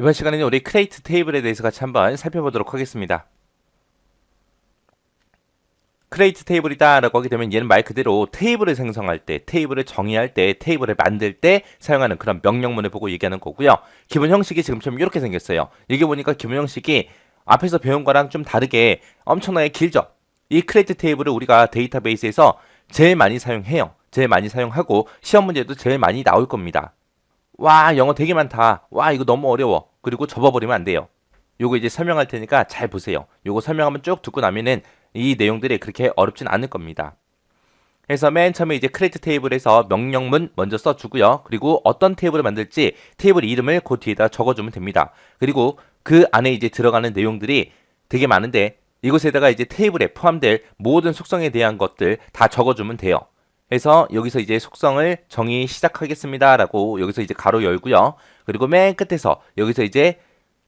이번 시간에는 우리 크레이트 테이블에 대해서 같이 한번 살펴보도록 하겠습니다. 크레이트 테이블이다 라고 하게 되면 얘는 말 그대로 테이블을 생성할 때, 테이블을 정의할 때, 테이블을 만들 때 사용하는 그런 명령문을 보고 얘기하는 거고요. 기본 형식이 지금처럼 이렇게 생겼어요. 여기 보니까 기본 형식이 앞에서 배운 거랑 좀 다르게 엄청나게 길죠. 이 크레이트 테이블을 우리가 데이터베이스에서 제일 많이 사용해요. 제일 많이 사용하고 시험 문제도 제일 많이 나올 겁니다. 와, 영어 되게 많다. 와, 이거 너무 어려워. 그리고 접어버리면 안 돼요. 요거 이제 설명할 테니까 잘 보세요. 요거 설명하면 쭉 듣고 나면은 이 내용들이 그렇게 어렵진 않을 겁니다. 그래서 맨 처음에 이제 크리에이트 테이블에서 명령문 먼저 써주고요. 그리고 어떤 테이블을 만들지 테이블 이름을 그 뒤에다 적어주면 됩니다. 그리고 그 안에 이제 들어가는 내용들이 되게 많은데 이곳에다가 이제 테이블에 포함될 모든 속성에 대한 것들 다 적어주면 돼요. 그래서 여기서 이제 속성을 정의 시작하겠습니다 라고 여기서 이제 가로 열고요. 그리고 맨 끝에서 여기서 이제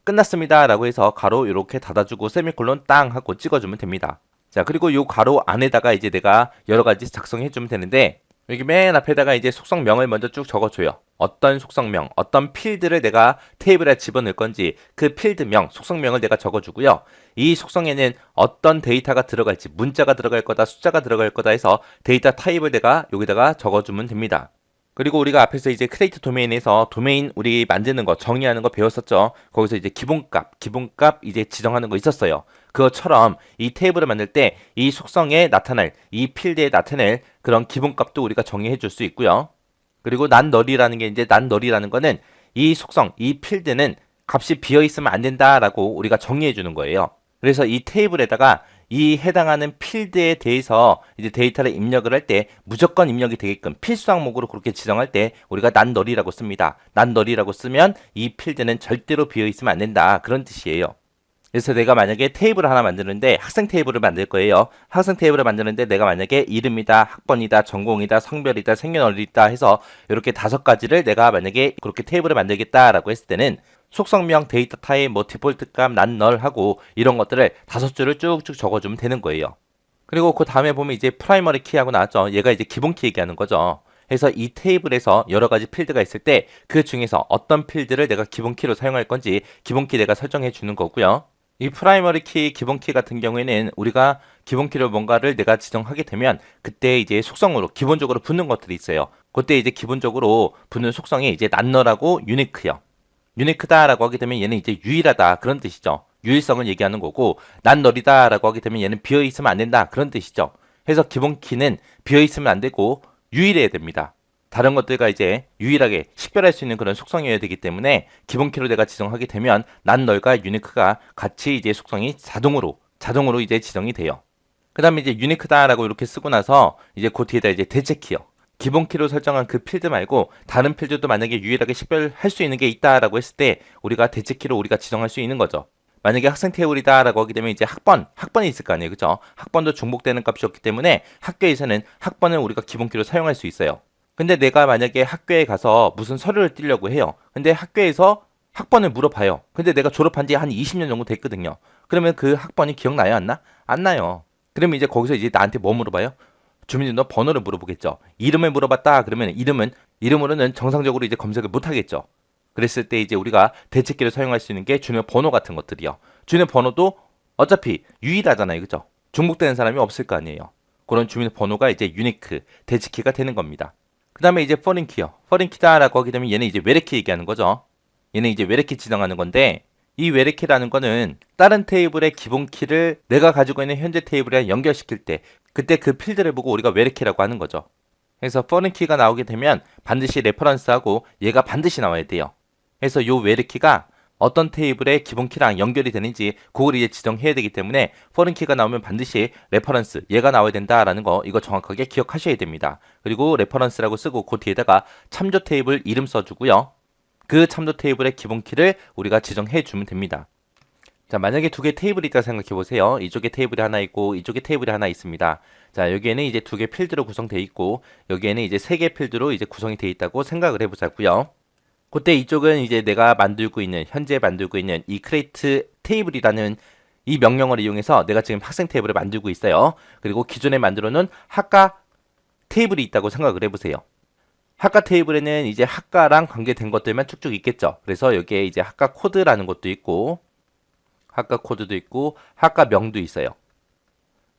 끝났습니다 라고 해서 가로 이렇게 닫아주고 세미콜론 땅 하고 찍어주면 됩니다. 자, 그리고 요 가로 안에다가 이제 내가 여러 가지 작성해주면 되는데 여기 맨 앞에다가 이제 속성명을 먼저 쭉 적어줘요. 어떤 속성명, 어떤 필드를 내가 테이블에 집어넣을 건지 그 필드명, 속성명을 내가 적어주고요. 이 속성에는 어떤 데이터가 들어갈지, 문자가 들어갈 거다, 숫자가 들어갈 거다 해서 데이터 타입을 내가 여기다가 적어주면 됩니다. 그리고 우리가 앞에서 이제 크레이트 도메인에서 도메인 우리 만드는 거, 정의하는 거 배웠었죠. 거기서 이제 기본값 이제 지정하는 거 있었어요. 그것처럼 이 테이블을 만들 때 이 속성에 나타날, 이 필드에 나타낼 그런 기본값도 우리가 정의해 줄 수 있고요. 그리고 난널이라는 게 이제 난널이라는 거는 이 속성, 이 필드는 값이 비어 있으면 안 된다라고 우리가 정의해 주는 거예요. 그래서 이 테이블에다가 이 해당하는 필드에 대해서 이제 데이터를 입력을 할 때 무조건 입력이 되게끔 필수 항목으로 그렇게 지정할 때 우리가 난널이라고 씁니다. 난널이라고 쓰면 이 필드는 절대로 비어 있으면 안 된다. 그런 뜻이에요. 그래서 내가 만약에 테이블을 하나 만드는데 학생 테이블을 만들 거예요. 학생 테이블을 만드는데 내가 만약에 이름이다, 학번이다, 전공이다, 성별이다, 생년월일이다 해서 이렇게 5가지를 내가 만약에 그렇게 테이블을 만들겠다라고 했을 때는 속성명, 데이터 타입, 뭐 디폴트 값, 난널 하고 이런 것들을 5줄을 쭉쭉 적어주면 되는 거예요. 그리고 그 다음에 보면 이제 프라이머리 키하고 나왔죠. 얘가 이제 기본 키 얘기하는 거죠. 그래서 이 테이블에서 여러 가지 필드가 있을 때 그 중에서 어떤 필드를 내가 기본 키로 사용할 건지 기본 키 내가 설정해 주는 거고요. 이 프라이머리 키, 기본 키 같은 경우에는 우리가 기본 키로 뭔가를 내가 지정하게 되면 그때 이제 속성으로 기본적으로 붙는 것들이 있어요. 그때 이제 기본적으로 붙는 속성이 이제 난너라고 유니크요. 유니크다라고 하게 되면 얘는 이제 유일하다 그런 뜻이죠. 유일성을 얘기하는 거고 난널이다라고 하게 되면 얘는 비어 있으면 안 된다 그런 뜻이죠. 그래서 기본 키는 비어 있으면 안 되고 유일해야 됩니다. 다른 것들과 이제 유일하게 식별할 수 있는 그런 속성이어야 되기 때문에 기본 키로 내가 지정하게 되면 난널과 유니크가 같이 이제 속성이 자동으로 이제 지정이 돼요. 그 다음에 이제 유니크다라고 이렇게 쓰고 나서 이제 그 뒤에다 이제 대체 키요. 기본 키로 설정한 그 필드 말고 다른 필드도 만약에 유일하게 식별할 수 있는 게 있다라고 했을 때 우리가 대체 키로 우리가 지정할 수 있는 거죠. 만약에 학생 테이블이다라고 하게 되면 이제 학번이 있을 거 아니에요. 그죠? 학번도 중복되는 값이었기 때문에 학교에서는 학번을 우리가 기본 키로 사용할 수 있어요. 근데 내가 만약에 학교에 가서 무슨 서류를 띄려고 해요. 근데 학교에서 학번을 물어봐요. 근데 내가 졸업한 지 한 20년 정도 됐거든요. 그러면 그 학번이 기억나요? 안 나? 안 나요. 그러면 이제 거기서 이제 나한테 뭐 물어봐요? 주민등록 번호를 물어보겠죠. 이름을 물어봤다 그러면 이름으로는 정상적으로 이제 검색을 못 하겠죠. 그랬을 때 이제 우리가 대체키를 사용할 수 있는 게 주민번호 같은 것들이요. 주민번호도 어차피 유일하잖아요. 그죠? 중복되는 사람이 없을 거 아니에요. 그런 주민번호가 이제 유니크, 대체키가 되는 겁니다. 그 다음에 이제 포린키요. 포린키다라고 하게 되면 얘는 이제 외래키 얘기하는 거죠. 얘는 이제 외래키 지정하는 건데 이 외래키라는 거는 다른 테이블의 기본 키를 내가 가지고 있는 현재 테이블에 연결시킬 때 그때 그 필드를 보고 우리가 외래키라고 하는 거죠. 그래서 포린키가 나오게 되면 반드시 레퍼런스하고 얘가 반드시 나와야 돼요. 그래서 요 외래키가 어떤 테이블의 기본 키랑 연결이 되는지 그걸 이제 지정해야 되기 때문에 포린 키가 나오면 반드시 레퍼런스 얘가 나와야 된다라는 거 이거 정확하게 기억하셔야 됩니다. 그리고 레퍼런스라고 쓰고 그 뒤에다가 참조 테이블 이름 써주고요. 그 참조 테이블의 기본 키를 우리가 지정해 주면 됩니다. 자, 만약에 두 개 테이블이 있다 생각해 보세요. 이쪽에 테이블이 하나 있고 이쪽에 테이블이 하나 있습니다. 자, 여기에는 이제 두 개 필드로 구성되어 있고 여기에는 이제 세 개 필드로 이제 구성이 되어 있다고 생각을 해보자고요. 그때 이쪽은 이제 내가 현재 만들고 있는 이 크레이트 테이블이라는 이 명령어를 이용해서 내가 지금 학생 테이블을 만들고 있어요. 그리고 기존에 만들어 놓은 학과 테이블이 있다고 생각을 해보세요. 학과 테이블에는 이제 학과랑 관계된 것들만 쭉쭉 있겠죠. 그래서 여기에 이제 학과 코드라는 것도 있고, 학과 코드도 있고, 학과명도 있어요.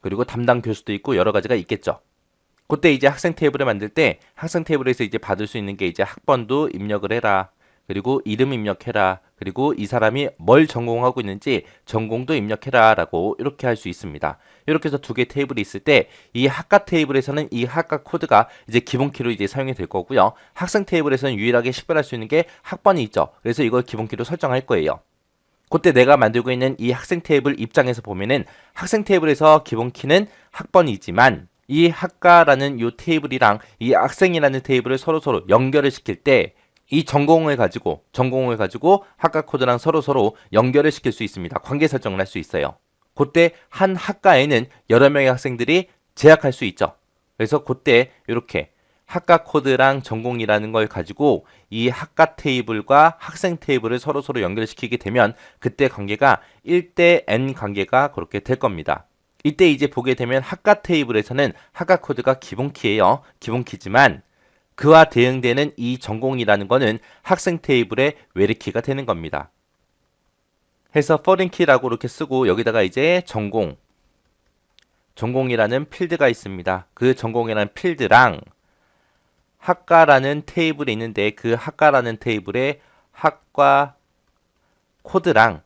그리고 담당 교수도 있고 여러 가지가 있겠죠. 그때 이제 학생 테이블을 만들 때 학생 테이블에서 이제 받을 수 있는 게 이제 학번도 입력을 해라. 그리고 이름 입력해라. 그리고 이 사람이 뭘 전공하고 있는지 전공도 입력해라 라고 이렇게 할 수 있습니다. 이렇게 해서 두 개 테이블이 있을 때 이 학과 테이블에서는 이 학과 코드가 이제 기본키로 이제 사용이 될 거고요. 학생 테이블에서는 유일하게 식별할 수 있는 게 학번이 있죠. 그래서 이걸 기본키로 설정할 거예요. 그때 내가 만들고 있는 이 학생 테이블 입장에서 보면은 학생 테이블에서 기본키는 학번이지만 이 학과라는 이 테이블이랑 이 학생이라는 테이블을 서로 연결을 시킬 때 이 전공을 가지고 학과 코드랑 서로 연결을 시킬 수 있습니다. 관계 설정을 할 수 있어요. 그때 한 학과에는 여러 명의 학생들이 재학할 수 있죠. 그래서 그때 이렇게 학과 코드랑 전공이라는 걸 가지고 이 학과 테이블과 학생 테이블을 서로 연결시키게 되면 그때 관계가 1대 n 관계가 그렇게 될 겁니다. 이때 이제 보게 되면 학과 테이블에서는 학과 코드가 기본키예요. 기본키지만 그와 대응되는 이 전공이라는 거는 학생 테이블의 외래키가 되는 겁니다. 해서 foreign key라고 이렇게 쓰고 여기다가 이제 전공이라는 필드가 있습니다. 그 전공이라는 필드랑 학과라는 테이블이 있는데 그 학과라는 테이블의 학과 코드랑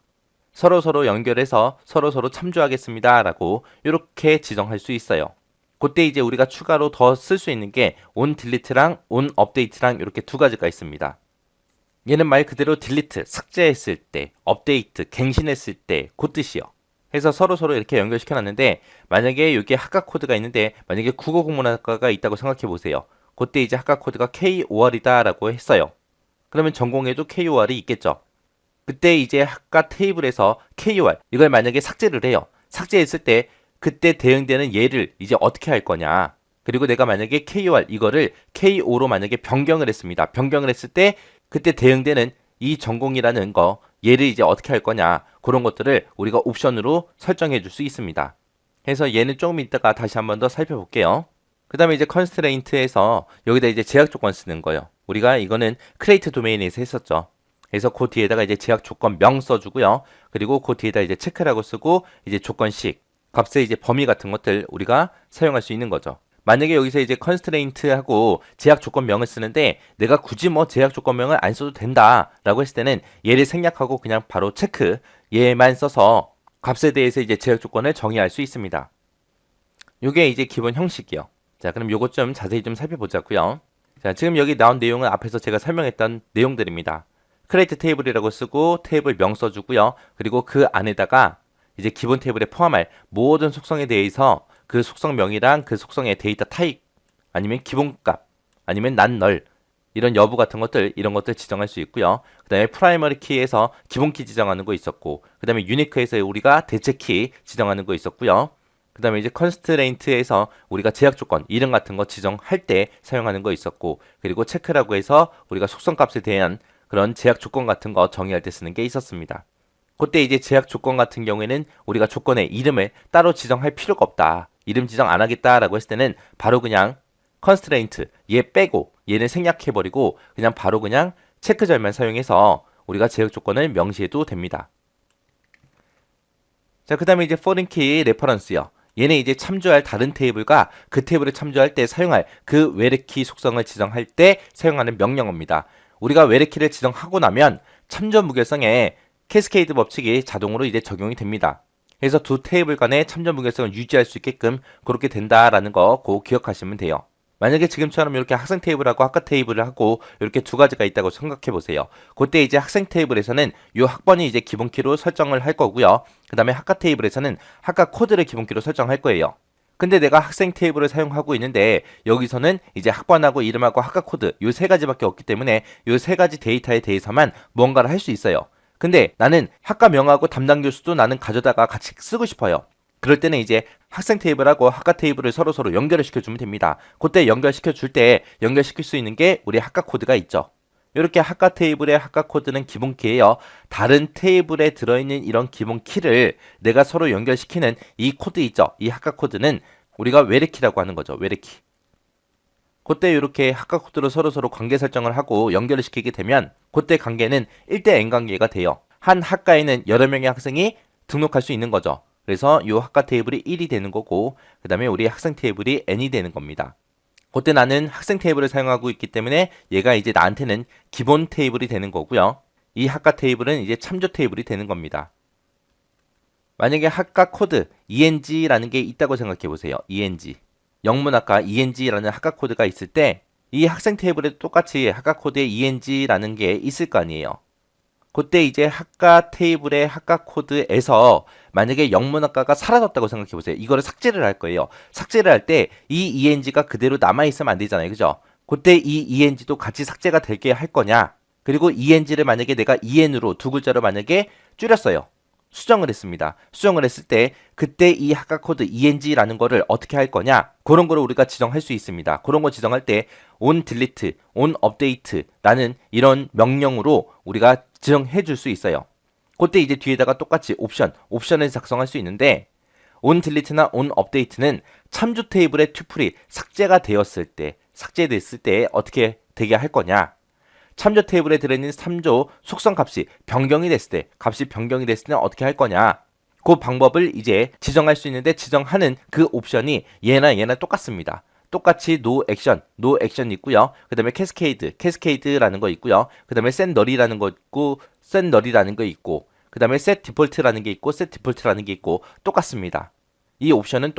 서로 연결해서 서로 참조하겠습니다 라고 이렇게 지정할 수 있어요. 그때 이제 우리가 추가로 더 쓸 수 있는 게 on delete랑 on update랑 이렇게 두 가지가 있습니다. 얘는 말 그대로 delete, 삭제했을 때, update, 갱신했을 때 그 뜻이요. 해서 서로 이렇게 연결시켜 놨는데 만약에 여기에 학과 코드가 있는데 만약에 국어국문학과가 있다고 생각해 보세요. 그때 이제 학과 코드가 KOR이다 라고 했어요. 그러면 전공에도 KOR이 있겠죠. 그때 이제 학과 테이블에서 KOR 이걸 만약에 삭제를 해요. 삭제했을 때 그때 대응되는 얘를 이제 어떻게 할 거냐. 그리고 내가 만약에 KOR 이거를 KO로 만약에 변경을 했습니다. 변경을 했을 때 그때 대응되는 이 전공이라는 거 얘를 이제 어떻게 할 거냐. 그런 것들을 우리가 옵션으로 설정해 줄 수 있습니다. 그래서 얘는 조금 이따가 다시 한번 더 살펴볼게요. 그 다음에 이제 컨스트레인트에서 여기다 이제 제약 조건 쓰는 거예요. 우리가 이거는 크레이트 도메인에서 했었죠. 그래서 그 뒤에다가 이제 제약 조건 명 써주고요. 그리고 그 뒤에다 이제 체크라고 쓰고 이제 조건식 값의 이제 범위 같은 것들 우리가 사용할 수 있는 거죠. 만약에 여기서 이제 컨스트레인트하고 제약 조건명을 쓰는데 내가 굳이 뭐 제약 조건명을 안 써도 된다라고 했을 때는 얘를 생략하고 그냥 바로 체크 얘만 써서 값에 대해서 이제 제약 조건을 정의할 수 있습니다. 이게 이제 기본 형식이요. 자, 그럼 요것 좀 자세히 좀 살펴보자고요. 자, 지금 여기 나온 내용은 앞에서 제가 설명했던 내용들입니다. 크레이트 테이블이라고 쓰고 테이블 명 써주고요. 그리고 그 안에다가 이제 기본 테이블에 포함할 모든 속성에 대해서 그 속성명이랑 그 속성의 데이터 타입 아니면 기본값 아니면 난널 이런 여부 같은 것들 이런 것들 지정할 수 있고요. 그 다음에 프라이머리 키에서 기본키 지정하는 거 있었고 그 다음에 유니크에서 우리가 대체키 지정하는 거 있었고요. 그 다음에 이제 컨스트레인트에서 우리가 제약 조건 이름 같은 거 지정할 때 사용하는 거 있었고 그리고 체크라고 해서 우리가 속성값에 대한 그런 제약 조건 같은 거 정의할 때 쓰는 게 있었습니다. 그때 이제 제약 조건 같은 경우에는 우리가 조건의 이름을 따로 지정할 필요가 없다. 이름 지정 안 하겠다라고 했을 때는 바로 그냥 컨스트레인트 얘 빼고 얘는 생략해버리고 그냥 바로 그냥 체크절만 사용해서 우리가 제약 조건을 명시해도 됩니다. 자, 그 다음에 이제 foreign key 레퍼런스요. 얘는 이제 참조할 다른 테이블과 그 테이블을 참조할 때 사용할 그 외래키 속성을 지정할 때 사용하는 명령어입니다. 우리가 외래키를 지정하고 나면 참조 무결성에 캐스케이드 법칙이 자동으로 이제 적용이 됩니다. 그래서 두 테이블 간의 참조 무결성을 유지할 수 있게끔 그렇게 된다라는 거 꼭 기억하시면 돼요. 만약에 지금처럼 이렇게 학생 테이블하고 학과 테이블을 하고 이렇게 두 가지가 있다고 생각해 보세요. 그때 이제 학생 테이블에서는 이 학번이 이제 기본키로 설정을 할 거고요. 그 다음에 학과 테이블에서는 학과 코드를 기본키로 설정할 거예요. 근데 내가 학생 테이블을 사용하고 있는데 여기서는 이제 학번하고 이름하고 학과 코드 이 세 가지밖에 없기 때문에 이 세 가지 데이터에 대해서만 뭔가를 할 수 있어요. 근데 나는 학과명하고 담당 교수도 나는 가져다가 같이 쓰고 싶어요. 그럴 때는 이제 학생 테이블하고 학과 테이블을 서로 연결을 시켜주면 됩니다. 그때 연결시켜줄 때 연결시킬 수 있는 게 우리 학과 코드가 있죠. 이렇게 학과 테이블의 학과 코드는 기본 키예요. 다른 테이블에 들어있는 이런 기본 키를 내가 서로 연결시키는 이 코드 있죠. 이 학과 코드는 우리가 외래키라고 하는 거죠. 외래키. 그때 이렇게 학과 코드로 서로 관계 설정을 하고 연결을 시키게 되면 그때 관계는 1대 N 관계가 돼요. 한 학과에는 여러 명의 학생이 등록할 수 있는 거죠. 그래서 이 학과 테이블이 1이 되는 거고 그 다음에 우리 학생 테이블이 N이 되는 겁니다. 그때 나는 학생 테이블을 사용하고 있기 때문에 얘가 이제 나한테는 기본 테이블이 되는 거고요. 이 학과 테이블은 이제 참조 테이블이 되는 겁니다. 만약에 학과 코드 ENG라는 게 있다고 생각해 보세요. ENG. 영문학과 ENG라는 학과 코드가 있을 때 이 학생 테이블에 똑같이 학과 코드에 ENG라는 게 있을 거 아니에요. 그때 이제 학과 테이블의 학과 코드에서 만약에 영문학과가 사라졌다고 생각해 보세요. 이거를 삭제를 할 거예요. 삭제를 할 때 이 ENG가 그대로 남아있으면 안 되잖아요. 그죠? 그때 이 ENG도 같이 삭제가 되게 할 거냐? 그리고 ENG를 만약에 내가 EN으로 두 글자로 만약에 줄였어요. 수정을 했습니다. 수정을 했을 때 그때 이 학과 코드 ENG라는 거를 어떻게 할 거냐? 그런 거를 우리가 지정할 수 있습니다. 그런 거 지정할 때 on delete, on update라는 이런 명령으로 우리가 지정해 줄 수 있어요. 그때 이제 뒤에다가 똑같이 옵션을 작성할 수 있는데 on delete나 on update는 참조 테이블의 튜플이 삭제됐을 때 어떻게 되게 할 거냐? 참조 테이블에 들어있는 참조 속성 값이 변경이 됐을 때 는 어떻게 할 거냐? 그 방법을 이제 지정할 수 있는데 지정하는 그 옵션이 얘나 똑같습니다. 똑같이 no action 있고요. 그 다음에 cascade라는 거 있고요. 그 다음에 set null이라는 거 있고, 그 다음에 set default라는 게 있고, 똑같습니다. 이 옵션은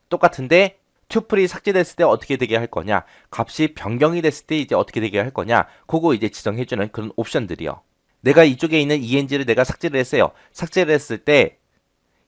똑같은데 튜플이 삭제됐을 때 어떻게 되게 할 거냐, 값이 변경이 됐을 때 이제 어떻게 되게 할 거냐, 그거 이제 지정해주는 그런 옵션들이요. 내가 이쪽에 있는 ENG를 내가 삭제를 했어요. 삭제를 했을 때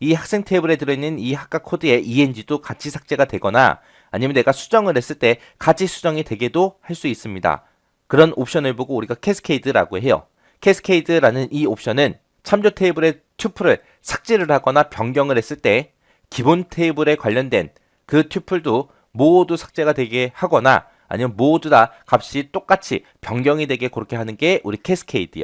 이 학생 테이블에 들어있는 이 학과 코드의 ENG도 같이 삭제가 되거나 아니면 내가 수정을 했을 때 같이 수정이 되게도 할 수 있습니다. 그런 옵션을 보고 우리가 캐스케이드라고 해요. 캐스케이드라는 이 옵션은 참조 테이블의 튜플을 삭제를 하거나 변경을 했을 때 기본 테이블에 관련된 그 튜플도 모두 삭제가 되게 하거나 아니면 모두 다 값이 똑같이 변경이 되게 그렇게 하는 게 우리 캐스케이드요.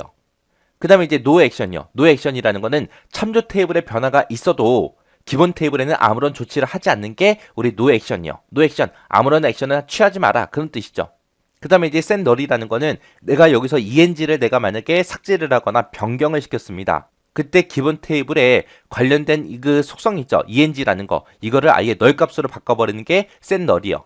그 다음에 이제 no action이요. no action이라는 거는 참조 테이블에 변화가 있어도 기본 테이블에는 아무런 조치를 하지 않는 게 우리 no action이요. no action, 아무런 액션을 취하지 마라, 그런 뜻이죠. 그 다음에 이제 set null이라는 거는 내가 여기서 ENG를 내가 만약에 삭제를 하거나 변경을 시켰습니다. 그때 기본 테이블에 관련된 그 속성 있죠. ENG라는 거. 이거를 아예 null 값으로 바꿔버리는 게 set null이요.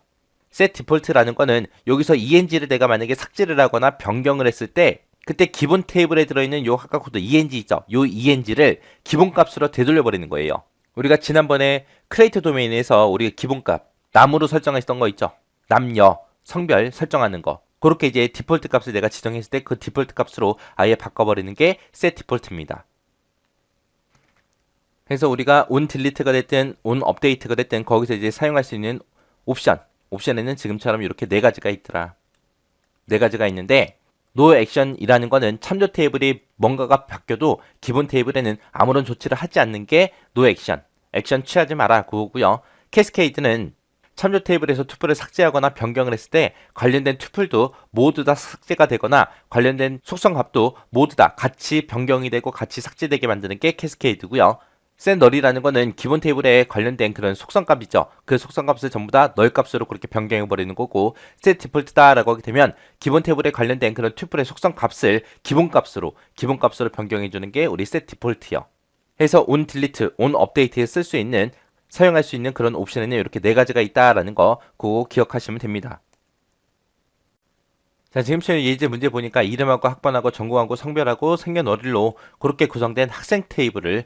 set default라는 거는 여기서 ENG를 내가 만약에 삭제를 하거나 변경을 했을 때 그때 기본 테이블에 들어있는 요 학과 코드 ENG 있죠. 요 ENG를 기본값으로 되돌려버리는 거예요. 우리가 지난번에 크레이트 도메인에서 우리가 기본값 남으로 설정했던 거 있죠. 남녀, 성별 설정하는 거. 그렇게 이제 디폴트 값을 내가 지정했을 때 그 디폴트 값으로 아예 바꿔버리는 게 set default입니다. 그래서 우리가 on delete가 됐든 on update가 됐든 거기서 이제 사용할 수 있는 옵션에는 지금처럼 이렇게 네 가지가 있더라. 네 가지가 있는데 no action이라는 거는 참조 테이블이 뭔가가 바뀌어도 기본 테이블에는 아무런 조치를 하지 않는 게 no action. 액션 취하지 마라, 그거고요. 캐스케이드는 참조 테이블에서 튜플을 삭제하거나 변경을 했을 때 관련된 튜플도 모두 다 삭제가 되거나 관련된 속성 값도 모두 다 같이 변경이 되고 같이 삭제되게 만드는 게 캐스케이드고요. set null이라는 거는 기본 테이블에 관련된 그런 속성값 있죠. 그 속성값을 전부 다 null 값으로 그렇게 변경해 버리는 거고, set default다라고 하게 되면 기본 테이블에 관련된 그런 튜플의 속성값을 기본값으로 변경해 주는 게 우리 set default요. 해서 on delete, on update에 쓸 수 있는 사용할 수 있는 그런 옵션에는 이렇게 네 가지가 있다라는 거 그거 기억하시면 됩니다. 자, 지금처럼 예제 문제 보니까 이름하고 학번하고 전공하고 성별하고 생년월일로 그렇게 구성된 학생 테이블을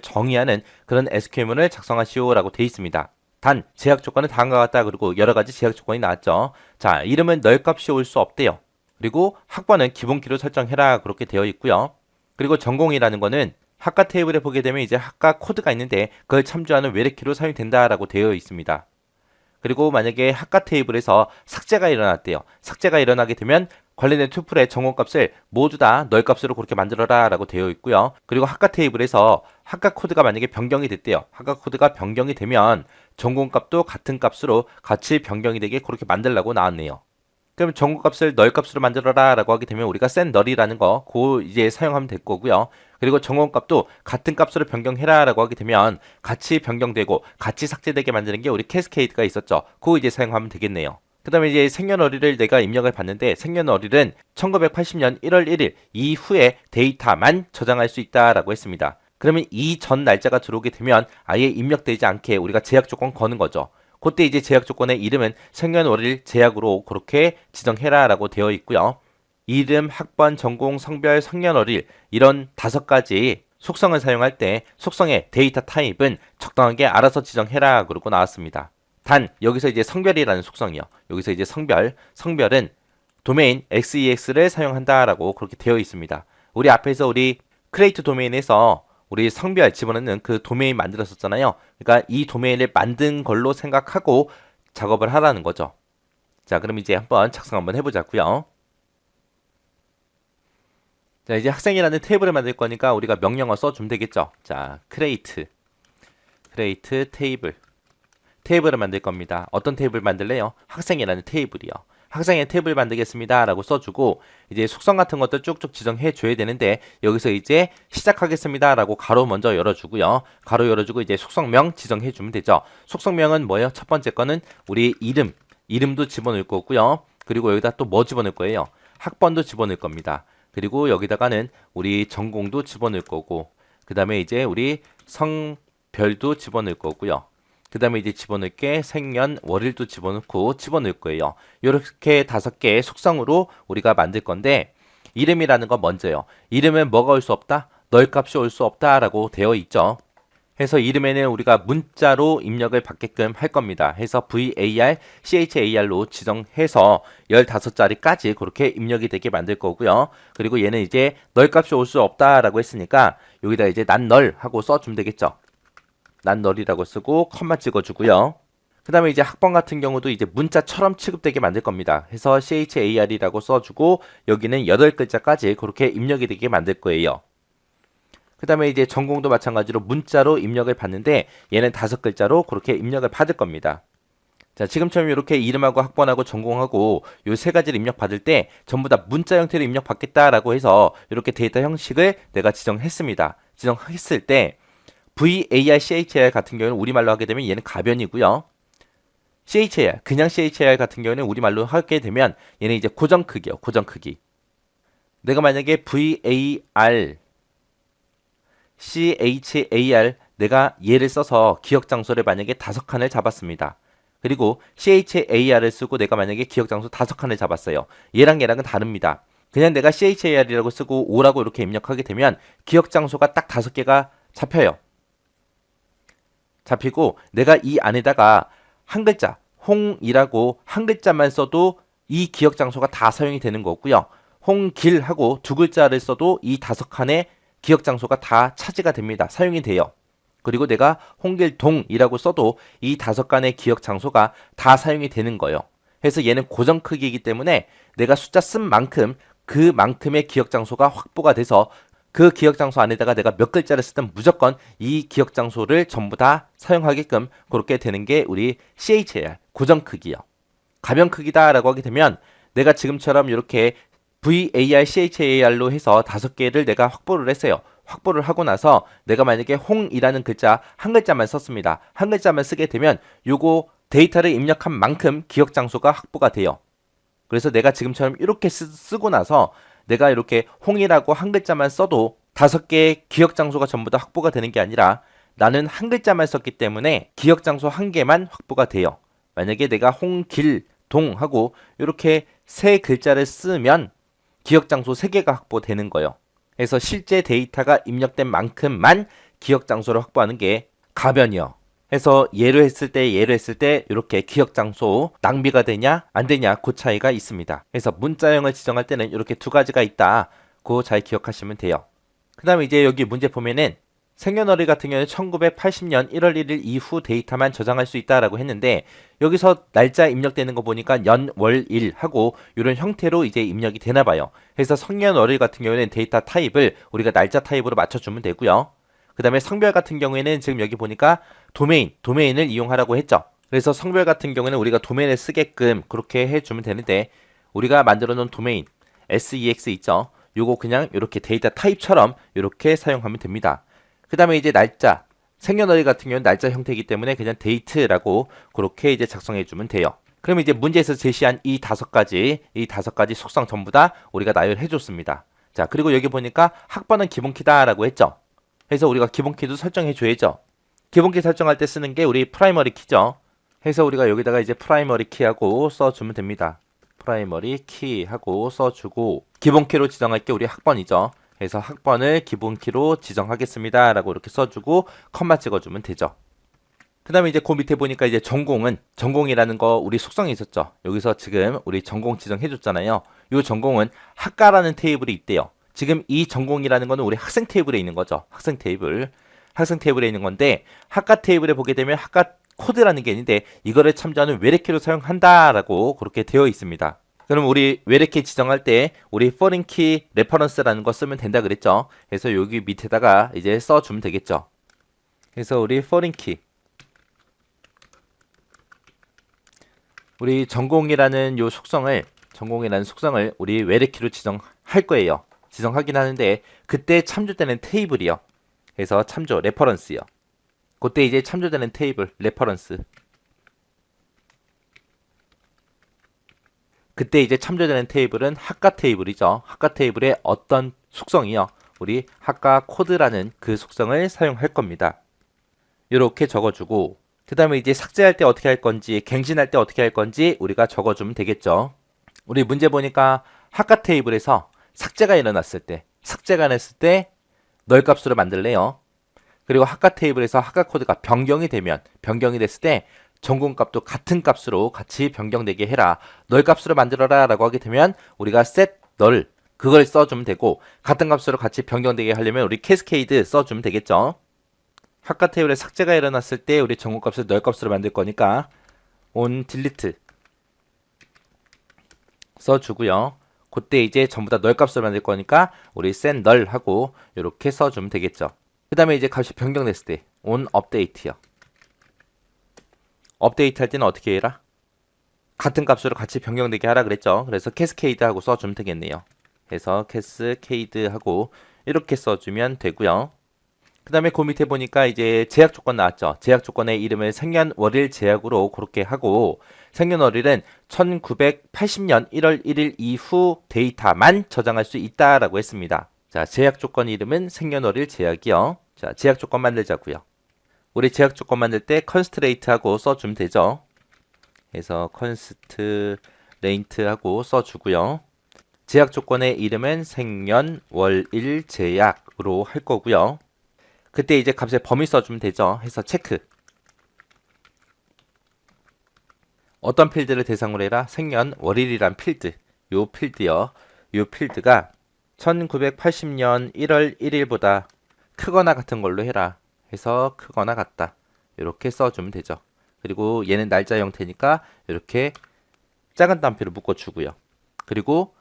정의하는 그런 SQL문을 작성하시오라고 되어 있습니다. 단 제약 조건은 다음과 같다. 그리고 여러 가지 제약 조건이 나왔죠. 자, 이름은 null 값이 올 수 없대요. 그리고 학번은 기본키로 설정해라, 그렇게 되어 있고요. 그리고 전공이라는 거는 학과 테이블에 보게 되면 이제 학과 코드가 있는데 그걸 참조하는 외래키로 사용된다라고 되어 있습니다. 그리고 만약에 학과 테이블에서 삭제가 일어났대요. 삭제가 일어나게 되면 관련된 튜플의 정원값을 모두 다 null 값으로 그렇게 만들어라 라고 되어 있고요. 그리고 학과 테이블에서 학과 코드가 만약에 변경이 됐대요. 학과 코드가 변경이 되면 전공값도 같은 값으로 같이 변경이 되게 그렇게 만들라고 나왔네요. 그럼 전공값을 null 값으로 만들어라 라고 하게 되면 우리가 set null이라는 거 그거 이제 사용하면 될 거고요. 그리고 정원값도 같은 값으로 변경해라 라고 하게 되면 같이 변경되고 같이 삭제되게 만드는 게 우리 캐스케이드가 있었죠. 그거 이제 사용하면 되겠네요. 그 다음에 이제 생년월일을 내가 입력을 받는데 생년월일은 1980년 1월 1일 이후에 데이터만 저장할 수 있다라고 했습니다. 그러면 이 전 날짜가 들어오게 되면 아예 입력되지 않게 우리가 제약 조건 거는 거죠. 그때 이제 제약 조건의 이름은 생년월일 제약으로 그렇게 지정해라라고 되어 있고요. 이름, 학번, 전공, 성별, 생년월일 이런 5가지 속성을 사용할 때 속성의 데이터 타입은 적당하게 알아서 지정해라 그러고 나왔습니다. 단 여기서 이제 성별이라는 속성이요. 여기서 이제 성별은 도메인 XEX를 사용한다라고 그렇게 되어 있습니다. 우리 앞에서 우리 크리에이트 도메인에서 우리 성별 집어넣는 그 도메인 만들었었잖아요. 그러니까 이 도메인을 만든 걸로 생각하고 작업을 하라는 거죠. 자, 그럼 이제 한번 작성 한번 해보자고요. 자, 이제 학생이라는 테이블을 만들 거니까 우리가 명령어 써주면 되겠죠. 자, create 테이블을 만들 겁니다. 어떤 테이블 만들래요? 학생이라는 테이블이요. 학생의 테이블 만들겠습니다 라고 써주고 이제 속성 같은 것도 쭉쭉 지정해 줘야 되는데 여기서 이제 시작하겠습니다 라고 가로 먼저 열어주고요. 가로 열어주고 이제 속성명 지정해 주면 되죠. 속성명은 뭐예요? 첫 번째 거는 우리 이름도 집어넣을 거고요. 그리고 여기다 또 뭐 집어넣을 거예요? 학번도 집어넣을 겁니다. 그리고 여기다가는 우리 전공도 집어넣을 거고 그 다음에 이제 우리 성별도 집어넣을 거고요. 그 다음에 이제 집어넣을 게 생년월일도 집어넣을 거예요. 이렇게 5개의 속성으로 우리가 만들 건데 이름이라는 건 먼저요. 이름은 뭐가 올 수 없다? 널 값이 올 수 없다 라고 되어 있죠. 해서 이름에는 우리가 문자로 입력을 받게끔 할 겁니다. 해서 var, char로 지정해서 15자리까지 그렇게 입력이 되게 만들 거고요. 그리고 얘는 이제 널 값이 올 수 없다 라고 했으니까 여기다 이제 난 널 하고 써주면 되겠죠. 난 널이라고 쓰고 컴마 찍어주고요. 그 다음에 이제 학번 같은 경우도 이제 문자처럼 취급되게 만들 겁니다. 해서 char이라고 써주고 여기는 8글자까지 그렇게 입력이 되게 만들 거예요. 그 다음에 이제 전공도 마찬가지로 문자로 입력을 받는데 얘는 5글자로 그렇게 입력을 받을 겁니다. 자, 지금처럼 이렇게 이름하고 학번하고 전공하고 요 3가지를 입력 받을 때 전부 다 문자 형태로 입력 받겠다라고 해서 이렇게 데이터 형식을 내가 지정했습니다. 지정했을 때 var, char 같은 경우는 우리말로 하게 되면 얘는 가변이고요. char, 그냥 char 같은 경우는 우리말로 하게 되면 얘는 이제 고정 크기요. 고정 크기. 내가 만약에 var, char 내가 얘를 써서 기억 장소를 만약에 5칸을 잡았습니다. 그리고 char을 쓰고 내가 만약에 기억 장소 5칸을 잡았어요. 얘랑 얘랑은 다릅니다. 그냥 내가 char이라고 쓰고 5라고 이렇게 입력하게 되면 기억 장소가 딱 5개가 잡혀요. 잡히고 내가 이 안에다가 한 글자 홍이라고 한 글자만 써도 이 기억 장소가 다 사용이 되는 거고요. 홍길하고 2글자를 써도 이 5칸의 기억 장소가 다 차지가 됩니다. 사용이 돼요. 그리고 내가 홍길동이라고 써도 이 5칸의 기억 장소가 다 사용이 되는 거예요. 그래서 얘는 고정 크기이기 때문에 내가 숫자 쓴 만큼 그만큼의 기억 장소가 확보가 돼서 그 기억 장소 안에다가 내가 몇 글자를 쓰든 무조건 이 기억 장소를 전부 다 사용하게끔 그렇게 되는 게 우리 CHAR, 고정 크기요. 가변 크기다라고 하게 되면 내가 지금처럼 이렇게 VAR, CHAR로 해서 5개를 내가 확보를 했어요. 확보를 하고 나서 내가 만약에 홍이라는 글자 한 글자만 썼습니다. 한 글자만 쓰게 되면 요거 데이터를 입력한 만큼 기억 장소가 확보가 돼요. 그래서 내가 지금처럼 이렇게 쓰고 나서 내가 이렇게 홍이라고 한 글자만 써도 5개의 기억 장소가 전부 다 확보가 되는 게 아니라 나는 한 글자만 썼기 때문에 기억 장소 1개만 확보가 돼요. 만약에 내가 홍길동 하고 이렇게 3글자를 쓰면 기억 장소 3개가 확보되는 거예요. 그래서 실제 데이터가 입력된 만큼만 기억 장소를 확보하는 게 가변이요. 해서 예로 했을 때 이렇게 기억 장소 낭비가 되냐 안 되냐 그 차이가 있습니다. 그래서 문자형을 지정할 때는 이렇게 2가지가 있다. 그거 잘 기억하시면 돼요. 그 다음에 이제 여기 문제 보면은 생년월일 같은 경우는 1980년 1월 1일 이후 데이터만 저장할 수 있다라고 했는데 여기서 날짜 입력되는 거 보니까 연, 월, 일 하고 이런 형태로 이제 입력이 되나 봐요. 그래서 생년월일 같은 경우에는 데이터 타입을 우리가 날짜 타입으로 맞춰주면 되고요. 그 다음에 성별 같은 경우에는 지금 여기 보니까 도메인을 이용하라고 했죠. 그래서 성별 같은 경우에는 우리가 도메인을 쓰게끔 그렇게 해주면 되는데 우리가 만들어 놓은 도메인 SEX 있죠. 요거 그냥 이렇게 데이터 타입처럼 이렇게 사용하면 됩니다. 그 다음에 이제 날짜 생년월일 같은 경우는 날짜 형태이기 때문에 그냥 데이트라고 그렇게 이제 작성해 주면 돼요. 그러면 이제 문제에서 제시한 이 5가지 속성 전부 다 우리가 나열해 줬습니다. 자, 그리고 여기 보니까 학번은 기본키다라고 했죠. 그래서 우리가 기본키도 설정해 줘야죠. 기본키 설정할 때 쓰는 게 우리 프라이머리 키죠. 해서 우리가 여기다가 이제 프라이머리 키하고 써주면 됩니다. 프라이머리 키하고 써주고 기본키로 지정할 게 우리 학번이죠. 그래서 학번을 기본키로 지정하겠습니다 라고 이렇게 써주고 컴마 찍어주면 되죠. 그 다음에 이제 그 밑에 보니까 이제 전공이라는 거 우리 속성이 있었죠. 여기서 지금 우리 전공 지정해 줬잖아요. 이 전공은 학과라는 테이블이 있대요. 지금 이 전공이라는 거는 우리 학생 테이블에 있는 거죠. 학생 테이블에 있는 건데 학과 테이블에 보게 되면 학과 코드라는 게 있는데 이거를 참조하는 외래키로 사용한다라고 그렇게 되어 있습니다. 그럼 우리 외래키 지정할 때 우리 foreign key reference라는 거 쓰면 된다 그랬죠. 그래서 여기 밑에다가 이제 써주면 되겠죠. 그래서 우리 foreign key 우리 전공이라는 속성을 우리 외래키로 지정할 거예요. 지정하긴 하는데 그때 참조되는 테이블이요. 그래서 참조 레퍼런스요. 그때 이제 참조되는 테이블 레퍼런스. 그때 이제 참조되는 테이블은 학과 테이블이죠. 학과 테이블의 어떤 속성이요. 우리 학과 코드라는 그 속성을 사용할 겁니다. 이렇게 적어주고 그 다음에 이제 삭제할 때 어떻게 할 건지 갱신할 때 어떻게 할 건지 우리가 적어주면 되겠죠. 우리 문제 보니까 학과 테이블에서 삭제가 일어났을 때 널 값으로 만들래요. 그리고 학과 테이블에서 학과 코드가 변경이 됐을 때 전공 값도 같은 값으로 같이 변경되게 해라. 널 값으로 만들어라 라고 하게 되면 우리가 set 널 그걸 써주면 되고 같은 값으로 같이 변경되게 하려면 우리 캐스케이드 써주면 되겠죠. 학과 테이블에 삭제가 일어났을 때 우리 전공 값을 널 값으로 만들 거니까 on delete 써주고요. 그때 이제 전부 다 널 값으로 만들 거니까 우리 set null 하고 이렇게 써주면 되겠죠. 그 다음에 이제 값이 변경됐을 때 on update요. 업데이트 할 때는 어떻게 해라? 같은 값으로 같이 변경되게 하라 그랬죠. 그래서 캐스케이드 하고 써주면 되겠네요. 그래서 캐스케이드 하고 이렇게 써주면 되고요. 그 다음에 그 밑에 보니까 이제 제약 조건 나왔죠. 제약 조건의 이름을 생년월일 제약으로 그렇게 하고 생년월일은 1980년 1월 1일 이후 데이터만 저장할 수 있다라고 했습니다. 자, 제약 조건 이름은 생년월일 제약이요. 자, 제약 조건 만들자고요. 우리 제약 조건 만들 때 constraint 하고 써주면 되죠. 그래서 constraint 하고 써주고요. 제약 조건의 이름은 생년월일 제약으로 할 거고요. 그때 이제 값에 범위 써주면 되죠. 해서 체크. 어떤 필드를 대상으로 해라? 생년월일이란 필드. 요 필드요. 요 필드가 1980년 1월 1일보다 크거나 같은 걸로 해라. 해서 크거나 같다. 이렇게 써주면 되죠. 그리고 얘는 날짜 형태니까 이렇게 작은 따옴표를 묶어주고요. 그리고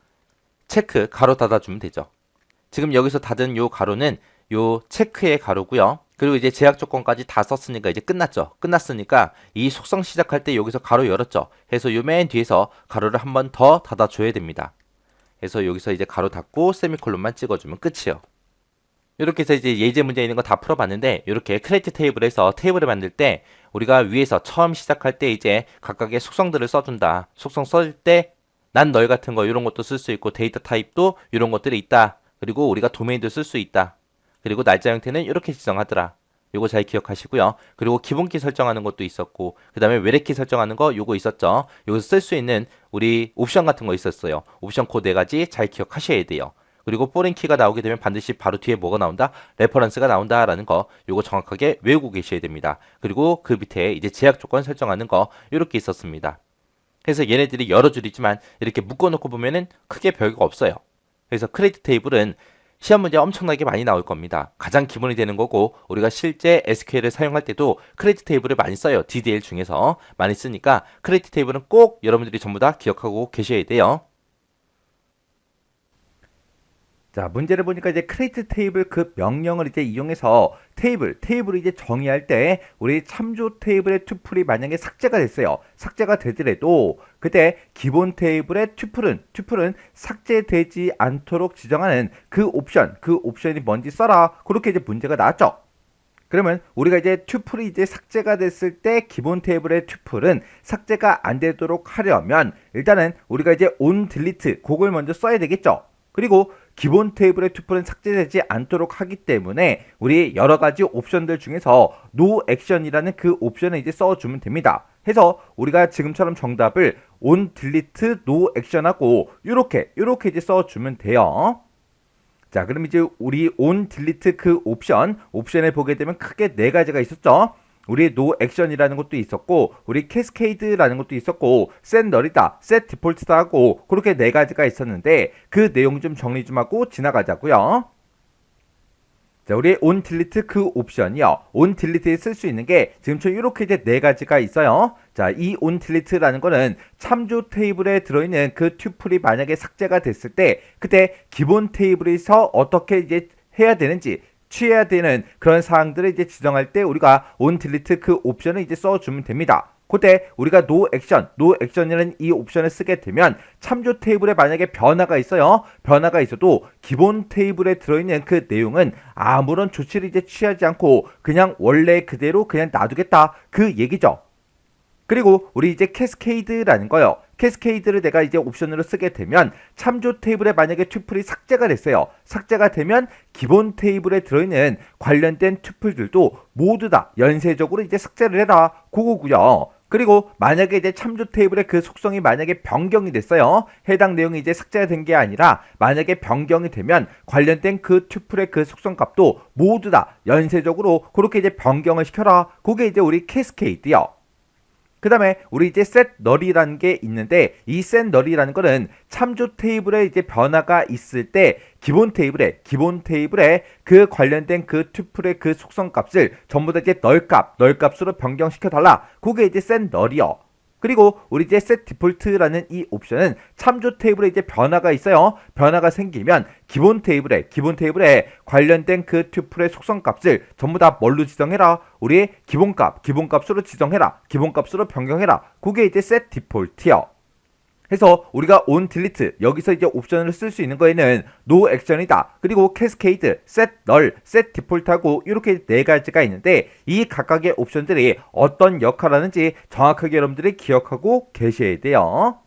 체크 가로 닫아주면 되죠. 지금 여기서 닫은 요 가로는 요 체크의 가로고요. 그리고 이제 제약 조건까지 다 썼으니까 이제 끝났죠. 끝났으니까 이 속성 시작할 때 여기서 가로 열었죠. 해서 요 맨 뒤에서 가로를 한 번 더 닫아줘야 됩니다. 그래서 여기서 이제 가로 닫고 세미콜론만 찍어주면 끝이요. 이렇게 해서 이제 예제 문제 있는 거 다 풀어봤는데 이렇게 크리에이트 테이블에서 테이블을 만들 때 우리가 위에서 처음 시작할 때 이제 각각의 속성들을 써준다. 속성 쓸 때 난 널 같은 거 이런 것도 쓸 수 있고 데이터 타입도 이런 것들이 있다. 그리고 우리가 도메인도 쓸 수 있다. 그리고 날짜 형태는 이렇게 지정하더라. 요거 잘 기억하시고요. 그리고 기본키 설정하는 것도 있었고 그 다음에 외래키 설정하는 거 요거 있었죠. 여기서 쓸 수 있는 우리 옵션 같은 거 있었어요. 옵션 코드 4가지 잘 기억하셔야 돼요. 그리고 포린 키가 나오게 되면 반드시 바로 뒤에 뭐가 나온다? 레퍼런스가 나온다라는 거 요거 정확하게 외우고 계셔야 됩니다. 그리고 그 밑에 이제 제약 조건 설정하는 거 이렇게 있었습니다. 그래서 얘네들이 여러 줄이지만 이렇게 묶어놓고 보면은 크게 별거 없어요. 그래서 크리에이트 테이블은 시험 문제 엄청나게 많이 나올 겁니다. 가장 기본이 되는 거고 우리가 실제 SQL을 사용할 때도 크리에이트 테이블을 많이 써요. DDL 중에서 많이 쓰니까 크리에이트 테이블은 꼭 여러분들이 전부 다 기억하고 계셔야 돼요. 자, 문제를 보니까 이제 create 테이블 그 명령을 이제 이용해서 테이블을 이제 정의할 때 우리 참조 테이블의 투플이 만약에 삭제가 됐어요. 삭제가 되더라도 그때 기본 테이블의 투플은 삭제되지 않도록 지정하는 그 옵션이 뭔지 써라. 그렇게 이제 문제가 나왔죠. 그러면 우리가 이제 튜플이 이제 삭제가 됐을 때 기본 테이블의 튜플은 삭제가 안 되도록 하려면 일단은 우리가 이제 on delete 그걸 먼저 써야 되겠죠. 그리고 기본 테이블의 튜플은 삭제되지 않도록 하기 때문에 우리 여러 가지 옵션들 중에서 no action이라는 그 옵션을 이제 써주면 됩니다. 해서 우리가 지금처럼 정답을 on delete no action하고 요렇게 이제 써주면 돼요. 자, 그럼 이제 우리 on delete 그 옵션에 보게 되면 크게 네 가지가 있었죠. 우리 no action이라는 것도 있었고, 우리 cascade라는 것도 있었고, set null이다, set default다 하고 그렇게 네 가지가 있었는데 그 내용 좀 정리 좀 하고 지나가자고요. 자, 우리 on delete 그 옵션이요. on delete에 쓸 수 있는 게 지금처럼 이렇게 이제 네 가지가 있어요. 자, 이 on delete라는 거는 참조 테이블에 들어있는 그 튜플이 만약에 삭제가 됐을 때 그때 기본 테이블에서 어떻게 이제 해야 되는지 취해야 되는 그런 사항들을 이제 지정할 때 우리가 on delete 그 옵션을 이제 써주면 됩니다. 그때 우리가 no action이라는 이 옵션을 쓰게 되면 참조 테이블에 만약에 변화가 있어요. 변화가 있어도 기본 테이블에 들어있는 그 내용은 아무런 조치를 이제 취하지 않고 그냥 원래 그대로 그냥 놔두겠다 그 얘기죠. 그리고 우리 이제 캐스케이드라는 거요. 캐스케이드를 내가 이제 옵션으로 쓰게 되면 참조 테이블에 만약에 튜플이 삭제가 됐어요. 삭제가 되면 기본 테이블에 들어있는 관련된 튜플들도 모두 다 연쇄적으로 이제 삭제를 해라. 그거고요. 그리고 만약에 이제 참조 테이블의 그 속성이 만약에 변경이 됐어요. 해당 내용이 이제 삭제가 된 게 아니라 만약에 변경이 되면 관련된 그 튜플의 그 속성 값도 모두 다 연쇄적으로 그렇게 이제 변경을 시켜라. 그게 이제 우리 캐스케이드요. 그 다음에 우리 이제 set null이라는 게 있는데 이 set null이라는 거는 참조 테이블에 이제 변화가 있을 때 기본 테이블에 그 관련된 그 튜플의 그 속성 값을 전부 다 이제 null 값으로 변경시켜 달라. 그게 이제 set null이요. 그리고 우리 이제 set default라는 이 옵션은 참조 테이블에 이제 변화가 있어요. 변화가 생기면 기본 테이블에 관련된 그 튜플의 속성 값을 전부 다 뭘로 지정해라? 우리의 기본값으로 지정해라. 기본값으로 변경해라. 그게 이제 set default요. 해서 우리가 on delete 여기서 이제 옵션을 쓸 수 있는 거에는 no action이다. 그리고 cascade, set null, set default하고 이렇게 네 가지가 있는데 이 각각의 옵션들이 어떤 역할을 하는지 정확하게 여러분들이 기억하고 계셔야 돼요.